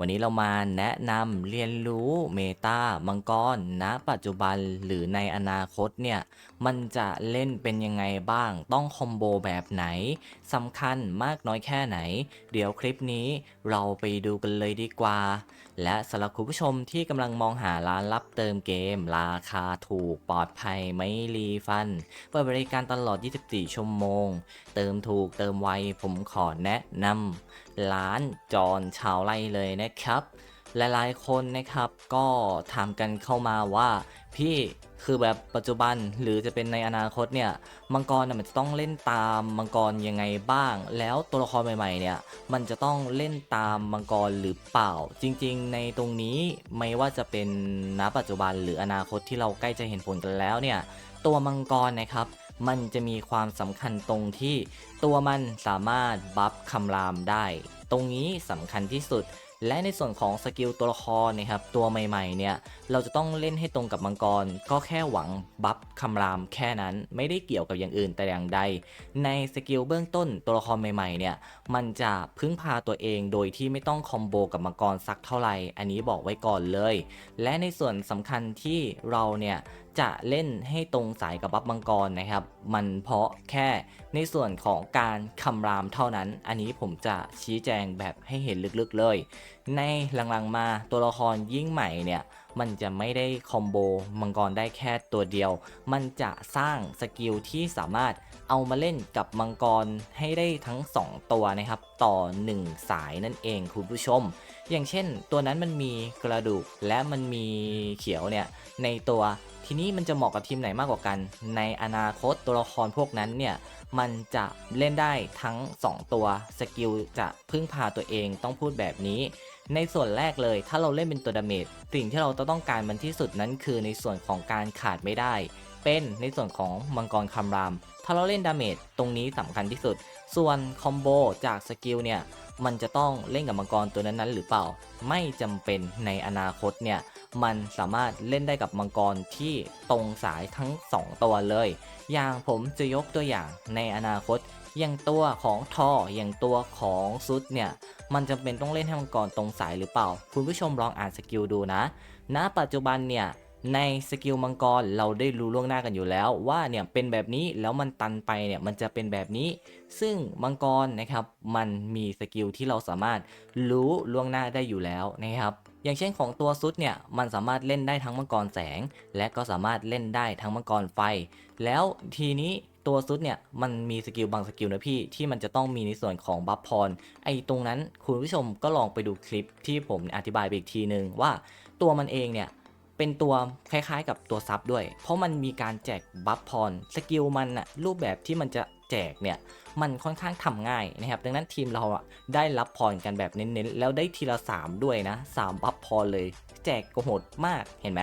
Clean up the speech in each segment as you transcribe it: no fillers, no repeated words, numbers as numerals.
วันนี้เรามาแนะนำเรียนรู้เมตามังกรณปัจจุบันหรือในอนาคตเนี่ยมันจะเล่นเป็นยังไงบ้างต้องคอมโบแบบไหนสำคัญมากน้อยแค่ไหนเดี๋ยวคลิปนี้เราไปดูกันเลยดีกว่าและสำหรับคุณผู้ชมที่กำลังมองหาร้านรับเติมเกมราคาถูกปลอดภัยไม่รีฟันเปิดบริการตลอด 24 ชั่วโมงเติมถูกเติมไวผมขอแนะนำร้านจอนชาวไร่เลยนะครับหลายๆคนนะครับก็ถามกันเข้ามาว่าพี่คือแบบปัจจุบันหรือจะเป็นในอนาคตเนี่ยมังกรมันจะต้องเล่นตามมังกรยังไงบ้างแล้วตัวละครใหม่ๆเนี่ยมันจะต้องเล่นตามมังกรหรือเปล่าจริงๆในตรงนี้ไม่ว่าจะเป็นณปัจจุบันหรืออนาคตที่เราใกล้จะเห็นผลกันแล้วเนี่ยตัวมังกรนะครับมันจะมีความสำคัญตรงที่ตัวมันสามารถบัฟคำรามได้ตรงนี้สำคัญที่สุดและในส่วนของสกิลตัวละครนะครับตัวใหม่ๆเนี่ยเราจะต้องเล่นให้ตรงกับมังกรก็แค่หวังบัฟคำรามแค่นั้นไม่ได้เกี่ยวกับอย่างอื่นแต่อย่างใดในสกิลเบื้องต้นตัวละครใหม่ๆเนี่ยมันจะพึ่งพาตัวเองโดยที่ไม่ต้องคอมโบกับมังกรสักเท่าไหร่อันนี้บอกไว้ก่อนเลยและในส่วนสำคัญที่เราเนี่ยจะเล่นให้ตรงสายกับบัฟมังกรนะครับมันเพราะแค่ในส่วนของการคำรามเท่านั้นอันนี้ผมจะชี้แจงแบบให้เห็นลึกๆเลยในหลังๆมาตัวละครยิ่งใหม่เนี่ยมันจะไม่ได้คอมโบมังกรได้แค่ตัวเดียวมันจะสร้างสกิลที่สามารถเอามาเล่นกับมังกรให้ได้ทั้ง2ตัวนะครับต่อ1สายนั่นเองคุณผู้ชมอย่างเช่นตัวนั้นมันมีกระดูกและมันมีเขียวเนี่ยในตัวทีนี้มันจะเหมาะกับทีมไหนมากกว่ากันในอนาคตตัวละครพวกนั้นเนี่ยมันจะเล่นได้ทั้ง2ตัวสกิลจะพึ่งพาตัวเองต้องพูดแบบนี้ในส่วนแรกเลยถ้าเราเล่นเป็นตัวดาเมจสิ่งที่เราต้องการมันที่สุดนั้นคือในส่วนของการขาดไม่ได้เป็นในส่วนของมังกรคำรามถ้าเราเล่นดาเมจตรงนี้สำคัญที่สุดส่วนคอมโบจากสกิลเนี่ยมันจะต้องเล่นกับมังกรตัวนั้นๆหรือเปล่าไม่จำเป็นในอนาคตเนี่ยมันสามารถเล่นได้กับมังกรที่ตรงสายทั้ง2ตัวเลยอย่างผมจะยกตัวอย่างในอนาคตอย่างตัวของทออย่างตัวของซุดเนี่ยมันจำเป็นต้องเล่นให้มังกรตรงสายหรือเปล่าคุณผู้ชมลองอ่านสกิลดูนะณปัจจุบันเนี่ยในสกิลมังกรเราได้รู้ล่วงหน้ากันอยู่แล้วว่าเนี่ยเป็นแบบนี้แล้วมันตันไปเนี่ยมันจะเป็นแบบนี้ซึ่งมังกรนะครับมันมีสกิลที่เราสามารถรู้ล่วงหน้าได้อยู่แล้วนะครับอย่างเช่นของตัวซุดเนี่ยมันสามารถเล่นได้ทั้งมังกรแสงและก็สามารถเล่นได้ทั้งมังกรไฟแล้วทีนี้ตัวซุดเนี่ยมันมีสกิลบางสกิลนะพี่ที่มันจะต้องมีในส่วนของบัฟพรไอ้ตรงนั้นคุณผู้ชมก็ลองไปดูคลิปที่ผมอธิบายไปอีกทีนึงว่าตัวมันเองเนี่ยเป็นตัวคล้ายๆกับตัวซับด้วยเพราะมันมีการแจกบัฟพรสกิลมันอะรูปแบบที่มันจะแจกเนี่ยมันค่อนข้างทำง่ายนะครับดังนั้นทีมเราอะได้รับพรกันแบบเน้นๆแล้วได้ทีละ3ด้วยนะ3บัฟพรเลยแจกโหดมากเห็นไหม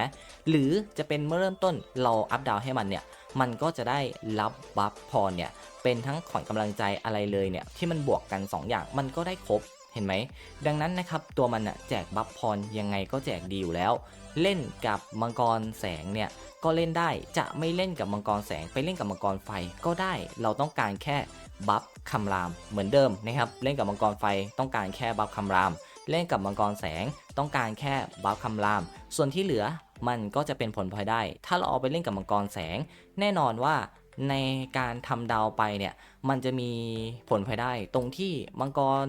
หรือจะเป็นเมื่อเริ่มต้นเราอัพดาวให้มันเนี่ยมันก็จะได้รับบัฟพรเนี่ยเป็นทั้งขวัญกำลังใจอะไรเลยเนี่ยที่มันบวกกัน2อย่างมันก็ได้ครบเห็นไหมดังนั้นนะครับตัวมันอะแจกบัฟพรยังไงก็แจกดีอยู่แล้วเล่นกับมังกรแสงเนี่ยก็เล่นได้จะไม่เล่นกับมังกรแสงไปเล่นกับมังกรไฟก็ได้เราต้องการแค่บัฟคำรามเหมือนเดิมนะครับเล่นกับมังกรไฟต้องการแค่บัฟคำรามเล่นกับมังกรแสงต้องการแค่บัฟคำรามส่วนที่เหลือมันก็จะเป็นผลพลอยได้ถ้าเราเอาไปเล่นกับมังกรแสงแน่นอนว่าในการทำดาวไปเนี่ยมันจะมีผลพลอยได้ตรงที่มังกร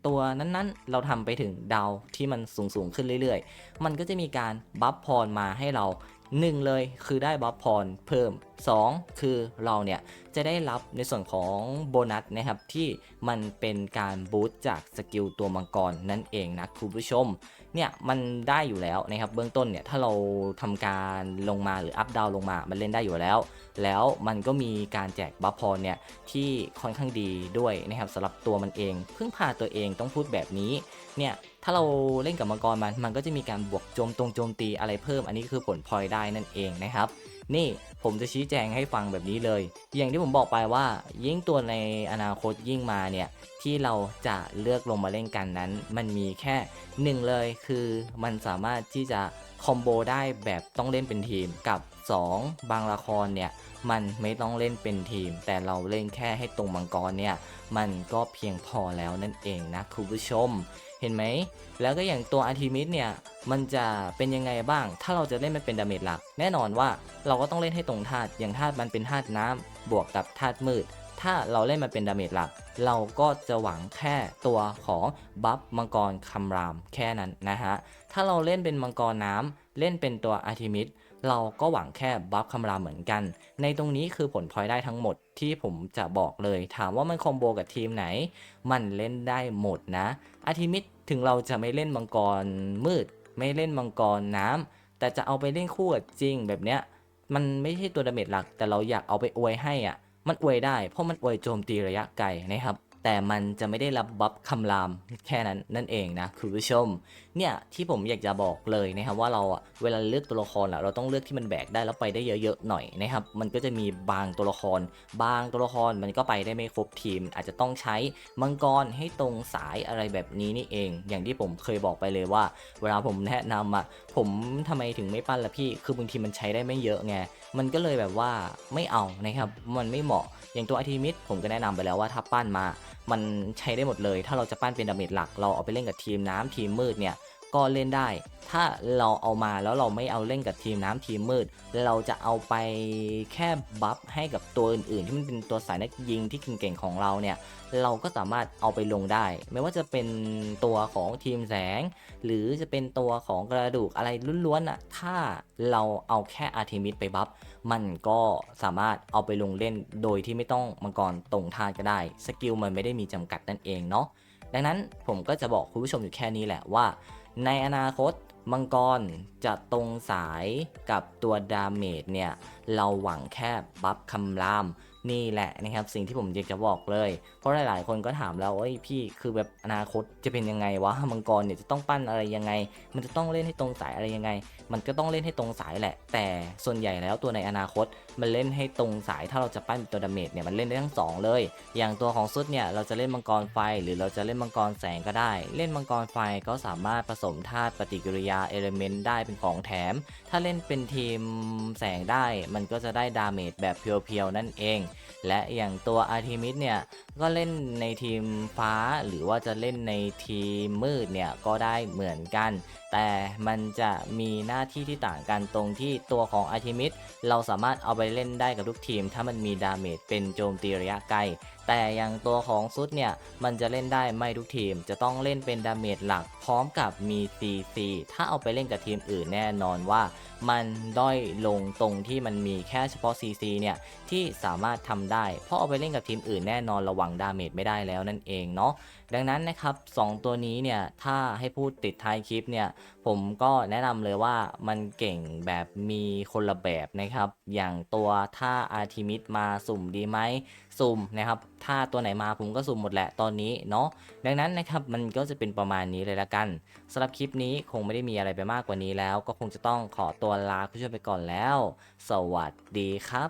ตัวนั้นๆเราทำไปถึงดาวที่มันสูงขึ้นเรื่อยๆมันก็จะมีการบัฟพรมาให้เรา1เลยคือได้บัฟพรเพิ่ม2คือเราเนี่ยจะได้รับในส่วนของโบนัสนะครับที่มันเป็นการบูสต์จากสกิลตัวมังกรนั่นเองนะคุณผู้ชมเนี่ยมันได้อยู่แล้วนะครับเบื้องต้นเนี่ยถ้าเราทำการลงมาหรืออัพดาวลงมามันเล่นได้อยู่แล้วมันก็มีการแจกบัฟพรเนี่ยที่ค่อนข้างดีด้วยนะครับสำหรับตัวมันเองพึ่งพาตัวเองต้องพูดแบบนี้เนี่ยถ้าเราเล่นกับมังกรมันก็จะมีการบวกโจมตีอะไรเพิ่มอันนี้คือผลพลอยได้นั่นเองนะครับนี่ผมจะชี้แจงให้ฟังแบบนี้เลยอย่างที่ผมบอกไปว่ายิ่งตัวในอนาคตยิ่งมาเนี่ยที่เราจะเลือกลงมาเล่นกันนั้นมันมีแค่1เลยคือมันสามารถที่จะคอมโบได้แบบต้องเล่นเป็นทีมกับ2บางละครเนี่ยมันไม่ต้องเล่นเป็นทีมแต่เราเล่นแค่ให้ตรงมังกรเนี่ยมันก็เพียงพอแล้วนั่นเองนะคุณผู้ชม เห็นไหมแล้วก็อย่างตัวอาร์ทิมิสเนี่ยมันจะเป็นยังไงบ้างถ้าเราจะเล่นมันเป็นดาเมจหลักแน่นอนว่าเราก็ต้องเล่นให้ตรงธาตุอย่างธาตุมันเป็นธาตุน้ำบวกกับธาตุมืดถ้าเราเล่นมันเป็นดาเมจหลักเราก็จะหวังแค่ตัวของบัฟมังกรคำรามแค่นั้นนะฮะถ้าเราเล่นเป็นมังกรน้ำเล่นเป็นตัวอาร์ทิมิสเราก็หวังแค่บัฟคำรามเหมือนกันในตรงนี้คือผลพลอยได้ทั้งหมดที่ผมจะบอกเลยถามว่ามันคอมโบกับทีมไหนมันเล่นได้หมดนะอาร์ทิมิสถึงเราจะไม่เล่นมังกรมืดไม่เล่นมังกรน้ำแต่จะเอาไปเล่นคู่กับจริงแบบเนี้ยมันไม่ใช่ตัวดาเมจหลักแต่เราอยากเอาไปอวยให้อ่ะมันอวยได้เพราะมันอวยโจมตีระยะไกลนะครับแต่มันจะไม่ได้รับบัฟคำรามแค่นั้นนั่นเองนะคุณผู้ชมเนี่ยที่ผมอยากจะบอกเลยนะครับว่าเราอ่ะเวลาเลือกตัวละครอ่ะเราต้องเลือกที่มันแบกได้แล้วไปได้เยอะๆหน่อยนะครับมันก็จะมีบางตัวละครมันก็ไปได้ไม่ครบทีมอาจจะต้องใช้มังกรให้ตรงสายอะไรแบบนี้นี่เองอย่างที่ผมเคยบอกไปเลยว่าเวลาผมแนะนำอ่ะผมทำไมถึงไม่ปั้นล่ะพี่คือบางทีมันใช้ได้ไม่เยอะไงมันก็เลยแบบว่าไม่เอานะครับมันไม่เหมาะอย่างตัวอาร์ทิมิสผมก็แนะนำไปแล้วว่าถ้าปั้นมามันใช้ได้หมดเลยถ้าเราจะปั้นเป็นดาเมจหลักเราเอาไปเล่นกับทีมน้ำทีมมืดเนี่ยก็เล่นได้ถ้าเราเอามาแล้วเราไม่เอาเล่นกับทีมน้ำทีมมืดเราจะเอาไปแค่บัฟให้กับตัวอื่นๆที่มันเป็นตัวสายนักยิงที่เก่งๆของเราเนี่ยเราก็สามารถเอาไปลงได้ไม่ว่าจะเป็นตัวของทีมแสงหรือจะเป็นตัวของกระดูกอะไรล้วนๆอ่ะถ้าเราเอาแค่อาร์ทิมิสไปบัฟมันก็สามารถเอาไปลงเล่นโดยที่ไม่ต้องมังกรตรงธาตุก็ได้สกิลมันไม่ได้มีจำกัดนั่นเองเนาะดังนั้นผมก็จะบอกคุณผู้ชมอยู่แค่นี้แหละว่าในอนาคตมังกรจะตรงสายกับตัวดาเมจเนี่ยเราหวังแค่บัฟคำรามนี่แหละนะครับสิ่งที่ผมอยากจะบอกเลยเพราะหลายๆคนก็ถามแล้วเอ้ยพี่คือแบบอนาคตจะเป็นยังไงวะมังกรเนี่ยจะต้องปั้นอะไรยังไงมันจะต้องเล่นให้ตรงสายอะไรยังไงมันก็ต้องเล่นให้ตรงสายแหละแต่ส่วนใหญ่แล้วตัวในอนาคตมันเล่นให้ตรงสายถ้าเราจะปั้นตัวดาเมจเนี่ยมันเล่นได้ทั้งสองเลยอย่างตัวของซุดเนี่ยเราจะเล่นมังกรไฟหรือเราจะเล่นมังกรแสงก็ได้เล่นมังกรไฟก็สามารถผสมธาตุปฏิกิริยาเอลิเมนต์ได้เป็นของแถมถ้าเล่นเป็นทีมแสงได้มันก็จะได้ดาเมจแบบเพียวๆนั่นเองและอย่างตัวอาร์ทิมิสเนี่ยก็เล่นในทีมฟ้าหรือว่าจะเล่นในทีมมืดเนี่ยก็ได้เหมือนกันแต่มันจะมีหน้าที่ที่ต่างกันตรงที่ตัวของอาร์ทิมิสเราสามารถเอาไปเล่นได้กับทุกทีมถ้ามันมีดาเมจเป็นโจมตีระยะไกลแต่อย่างตัวของซุดเนี่ยมันจะเล่นได้ไม่ทุกทีมจะต้องเล่นเป็นดาเมจหลักพร้อมกับมี CC ถ้าเอาไปเล่นกับทีมอื่นแน่นอนว่ามันด้อยลงตรงที่มันมีแค่เฉพาะ CC เนี่ยที่สามารถทำได้เพราะเอาไปเล่นกับทีมอื่นแน่นอนระวังดาเมจไม่ได้แล้วนั่นเองเนาะดังนั้นนะครับ2ตัวนี้เนี่ยถ้าให้พูดติดท้ายคลิปเนี่ยผมก็แนะนำเลยว่ามันเก่งแบบมีคนละแบบนะครับอย่างตัวถ้าอาร์ทิมิสมาสุ่มดีไหมสุ่มนะครับถ้าตัวไหนมาผมก็สุ่มหมดแหละตอนนี้เนาะดังนั้นนะครับมันก็จะเป็นประมาณนี้เลยละกันสำหรับคลิปนี้คงไม่ได้มีอะไรไปมากกว่านี้แล้วก็คงจะต้องขอตัวลาผู้ชมไปก่อนแล้วสวัสดีครับ